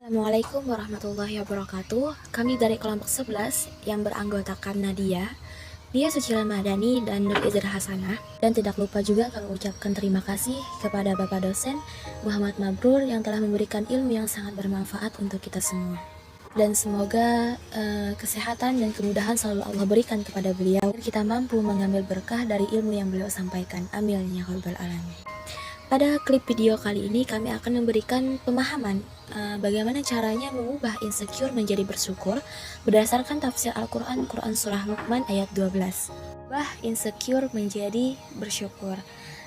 Assalamualaikum warahmatullahi wabarakatuh. Kami dari kelompok 11 yang beranggotakan Nadia, Dia Suci Ramadhani, dan Nur Izzer Hasanah. Dan tidak lupa juga kami ucapkan terima kasih kepada Bapak dosen Muhammad Mabrur yang telah memberikan ilmu yang sangat bermanfaat untuk kita semua. Dan semoga kesehatan dan kemudahan selalu Allah berikan kepada beliau, dan kita mampu mengambil berkah dari ilmu yang beliau sampaikan. Amin ya rabbal alamin. Pada klip video kali ini kami akan memberikan pemahaman bagaimana caranya mengubah insecure menjadi bersyukur berdasarkan tafsir Al-Quran, Quran Surah Luqman ayat 12. Ubah insecure menjadi bersyukur.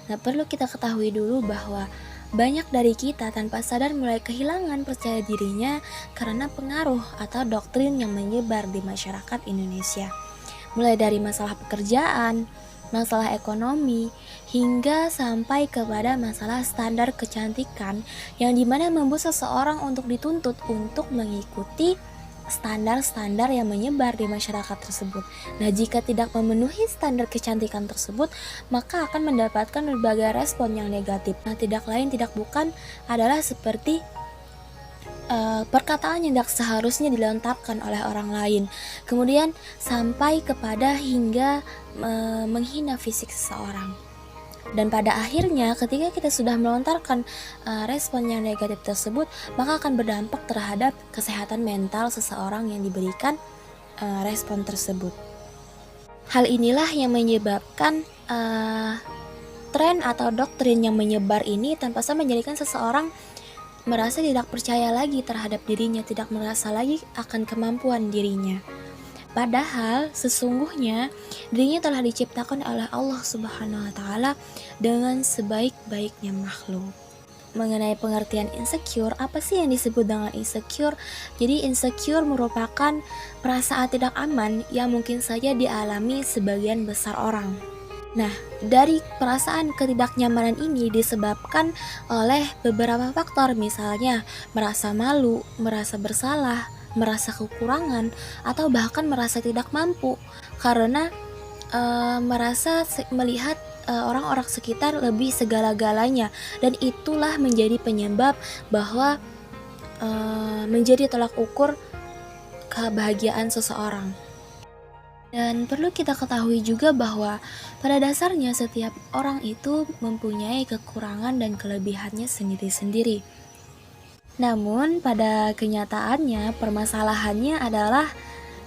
Nah, perlu kita ketahui dulu bahwa banyak dari kita tanpa sadar mulai kehilangan percaya dirinya karena pengaruh atau doktrin yang menyebar di masyarakat Indonesia. Mulai dari masalah pekerjaan, masalah ekonomi, hingga sampai kepada masalah standar kecantikan yang dimana membuat seseorang untuk dituntut untuk mengikuti standar-standar yang menyebar di masyarakat tersebut. Nah, jika tidak memenuhi standar kecantikan tersebut, maka akan mendapatkan berbagai respon yang negatif. Nah, tidak lain tidak bukan adalah seperti perkataan yang tidak seharusnya dilontarkan oleh orang lain, kemudian sampai kepada hingga menghina fisik seseorang. Dan pada akhirnya ketika kita sudah melontarkan respon yang negatif tersebut, maka akan berdampak terhadap kesehatan mental seseorang yang diberikan respon tersebut. Hal inilah yang menyebabkan tren atau doktrin yang menyebar ini tanpa sadar menjadikan seseorang merasa tidak percaya lagi terhadap dirinya, tidak merasa lagi akan kemampuan dirinya. Padahal sesungguhnya dirinya telah diciptakan oleh Allah Subhanahu wa taala dengan sebaik-baiknya makhluk. Mengenai pengertian insecure, apa sih yang disebut dengan insecure? Jadi insecure merupakan perasaan tidak aman yang mungkin saja dialami sebagian besar orang. Nah, dari perasaan ketidaknyamanan ini disebabkan oleh beberapa faktor, misalnya merasa malu, merasa bersalah, merasa kekurangan, atau bahkan merasa tidak mampu karena merasa melihat orang-orang sekitar lebih segala-galanya, dan itulah menjadi penyebab bahwa menjadi tolak ukur kebahagiaan seseorang. Dan perlu kita ketahui juga bahwa pada dasarnya setiap orang itu mempunyai kekurangan dan kelebihannya sendiri-sendiri. Namun pada kenyataannya permasalahannya adalah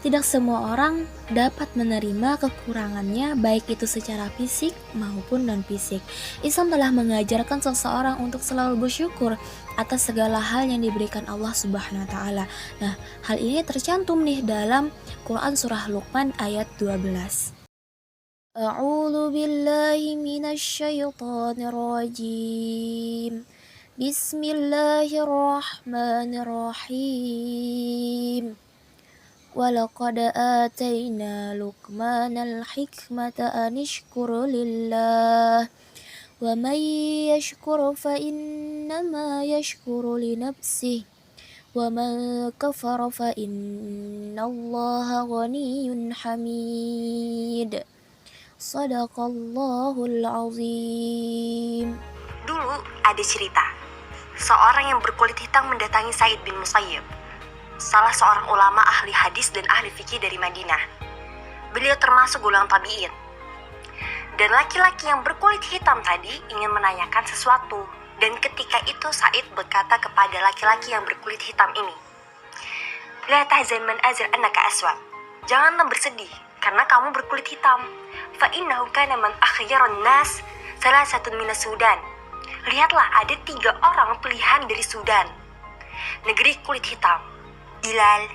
tidak semua orang dapat menerima kekurangannya, baik itu secara fisik maupun non-fisik. Islam telah mengajarkan seseorang untuk selalu bersyukur atas segala hal yang diberikan Allah Subhanahu wa taala. Nah, hal ini tercantum nih dalam Quran Surah Luqman ayat 12. A'udzu billahi minasyaitonir rajim. Bismillahirrahmanirrahim. Walaqad atayna Luqmanal hikmata an ishkur lillah wa man yashkur fa innama yashkuru li nafsihi wa man kafara fa innallaha ghaniyyun hamid. Shadaqallahul azim. Dulu ada cerita, seorang yang berkulit hitam mendatangi Sa'id bin Musayyib, salah seorang ulama ahli hadis dan ahli fikih dari Madinah. Beliau termasuk golongan tabi'in. Dan laki-laki yang berkulit hitam tadi ingin menanyakan sesuatu. Dan ketika itu Sa'id berkata kepada laki-laki yang berkulit hitam ini, "La tahzan man azar annaka aswad." Janganlah bersedih karena kamu berkulit hitam. Fa innahu kana man akhyarun nas salasatun minas Sudan. Lihatlah, ada 3 orang pilihan dari Sudan, negeri kulit hitam. Bilal,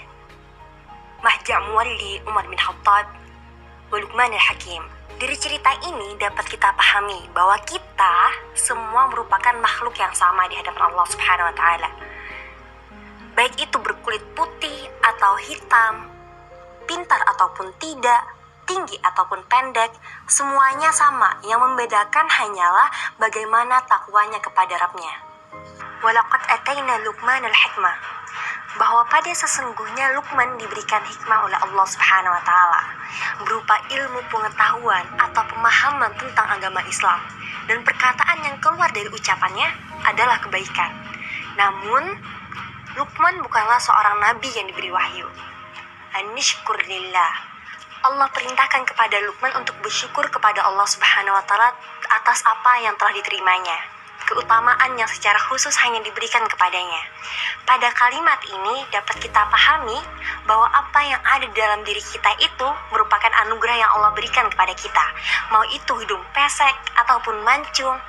Mahja Muwalli Umar bin Khattab, wa Luqman al-Hakim. Dari cerita ini dapat kita pahami bahwa kita semua merupakan makhluk yang sama di hadapan Allah Subhanahu wa taala. Baik itu berkulit putih atau hitam, pintar ataupun tidak, tinggi ataupun pendek, semuanya sama. Yang membedakan hanyalah bagaimana takwanya kepada Rabb-Nya. Walaqad atayna Luqman al-hikmah, bahwa pada sesungguhnya Luqman diberikan hikmah oleh Allah Subhanahu wa taala berupa ilmu pengetahuan atau pemahaman tentang agama Islam, dan perkataan yang keluar dari ucapannya adalah kebaikan. Namun Luqman bukanlah seorang nabi yang diberi wahyu. Anishkur lillah. Allah perintahkan kepada Luqman untuk bersyukur kepada Allah Subhanahu wa taala atas apa yang telah diterimanya, keutamaan yang secara khusus hanya diberikan kepadanya. Pada kalimat ini dapat kita pahami bahwa apa yang ada di dalam diri kita itu merupakan anugerah yang Allah berikan kepada kita. Mau itu hidung pesek ataupun mancung,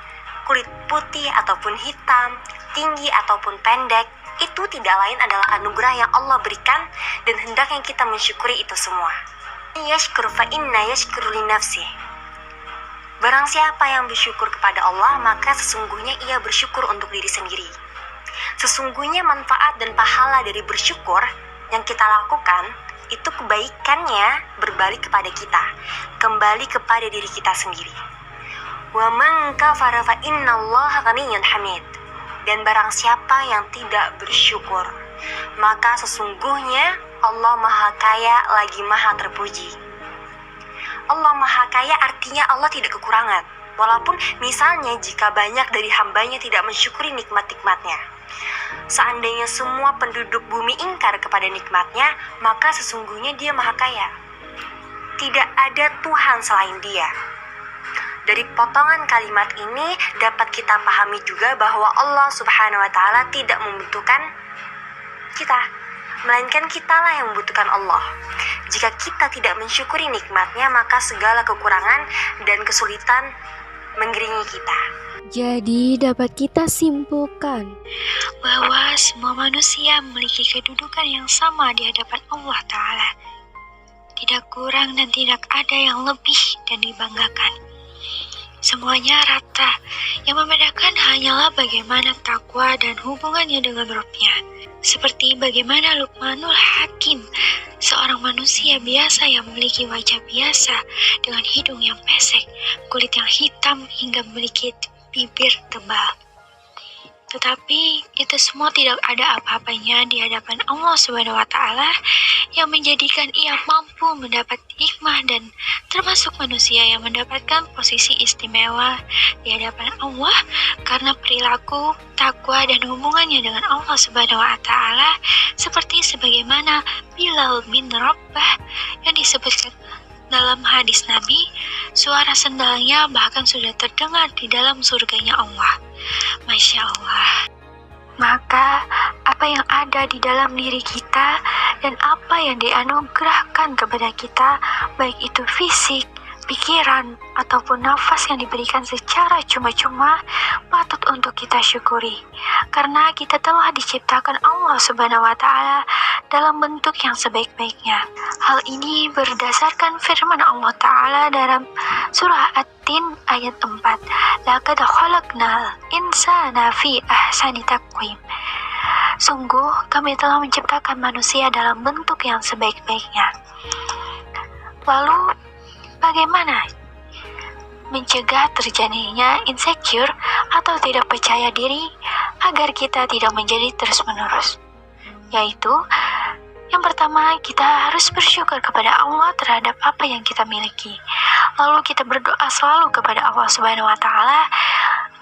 kulit putih ataupun hitam, tinggi ataupun pendek, itu tidak lain adalah anugerah yang Allah berikan dan hendaknya kita mensyukuri itu semua. Yashkur fa inna yashkuru li nafsih. Barang siapa yang bersyukur kepada Allah, maka sesungguhnya ia bersyukur untuk diri sendiri. Sesungguhnya manfaat dan pahala dari bersyukur yang kita lakukan, itu kebaikannya berbalik kepada kita, kembali kepada diri kita sendiri. Wa man kafara fa innallaha ghaniyyun hamid. Dan barang siapa yang tidak bersyukur, maka sesungguhnya Allah Maha Kaya lagi Maha Terpuji. Allah Maha Kaya artinya Allah tidak kekurangan. Walaupun misalnya jika banyak dari hambanya tidak mensyukuri nikmat-nikmatnya. Seandainya semua penduduk bumi ingkar kepada nikmatnya, maka sesungguhnya Dia Maha Kaya. Tidak ada Tuhan selain Dia. Dari potongan kalimat ini dapat kita pahami juga bahwa Allah Subhanahu wa taala tidak membutuhkan kita, melainkan kitalah yang membutuhkan Allah. Jika kita tidak mensyukuri nikmatnya, maka segala kekurangan dan kesulitan mengiringi kita. Jadi dapat kita simpulkan bahwa semua manusia memiliki kedudukan yang sama di hadapan Allah Ta'ala. Tidak kurang dan tidak ada yang lebih dan dibanggakan. Semuanya rata, yang membedakan hanyalah bagaimana takwa dan hubungannya dengan Rabb-Nya. Seperti bagaimana Luqmanul Hakim, seorang manusia biasa yang memiliki wajah biasa dengan hidung yang pesek, kulit yang hitam hingga memiliki bibir tebal. Tetapi itu semua tidak ada apa-apanya di hadapan Allah Subhanahu wa taala yang menjadikan ia mampu mendapat hikmah dan termasuk manusia yang mendapatkan posisi istimewa di hadapan Allah karena perilaku, takwa dan hubungannya dengan Allah Subhanahu wa taala seperti sebagaimana Bilal bin Rabah yang disebutkan dalam hadis Nabi, suara sendalnya bahkan sudah terdengar di dalam surganya Allah. Masya Allah. Maka apa yang ada di dalam diri kita dan apa yang dianugerahkan kepada kita, baik itu fisik, pikiran, ataupun nafas yang diberikan secara cuma-cuma, patut untuk kita syukuri. Karena kita telah diciptakan Allah Subhanahu wa taala dalam bentuk yang sebaik-baiknya. Hal ini berdasarkan firman Allah Ta'ala dalam surah At-Tin ayat 4. Laqad khalaqnal insana fi ahsani taqwim. Sungguh kami telah menciptakan manusia dalam bentuk yang sebaik-baiknya. Lalu bagaimana mencegah terjadinya insecure atau tidak percaya diri agar kita tidak menjadi terus-menerus? Yaitu, yang pertama, kita harus bersyukur kepada Allah terhadap apa yang kita miliki. Lalu kita berdoa selalu kepada Allah Subhanahu wa taala,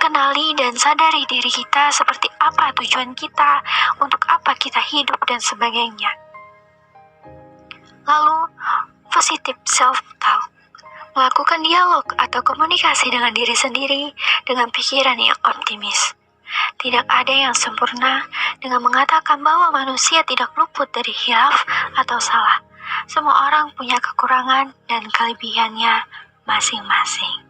kenali dan sadari diri kita seperti apa tujuan kita, untuk apa kita hidup dan sebagainya. Lalu, positive self-talk. Melakukan dialog atau komunikasi dengan diri sendiri dengan pikiran yang optimis. Tidak ada yang sempurna dengan mengatakan bahwa manusia tidak luput dari khilaf atau salah. Semua orang punya kekurangan dan kelebihannya masing-masing.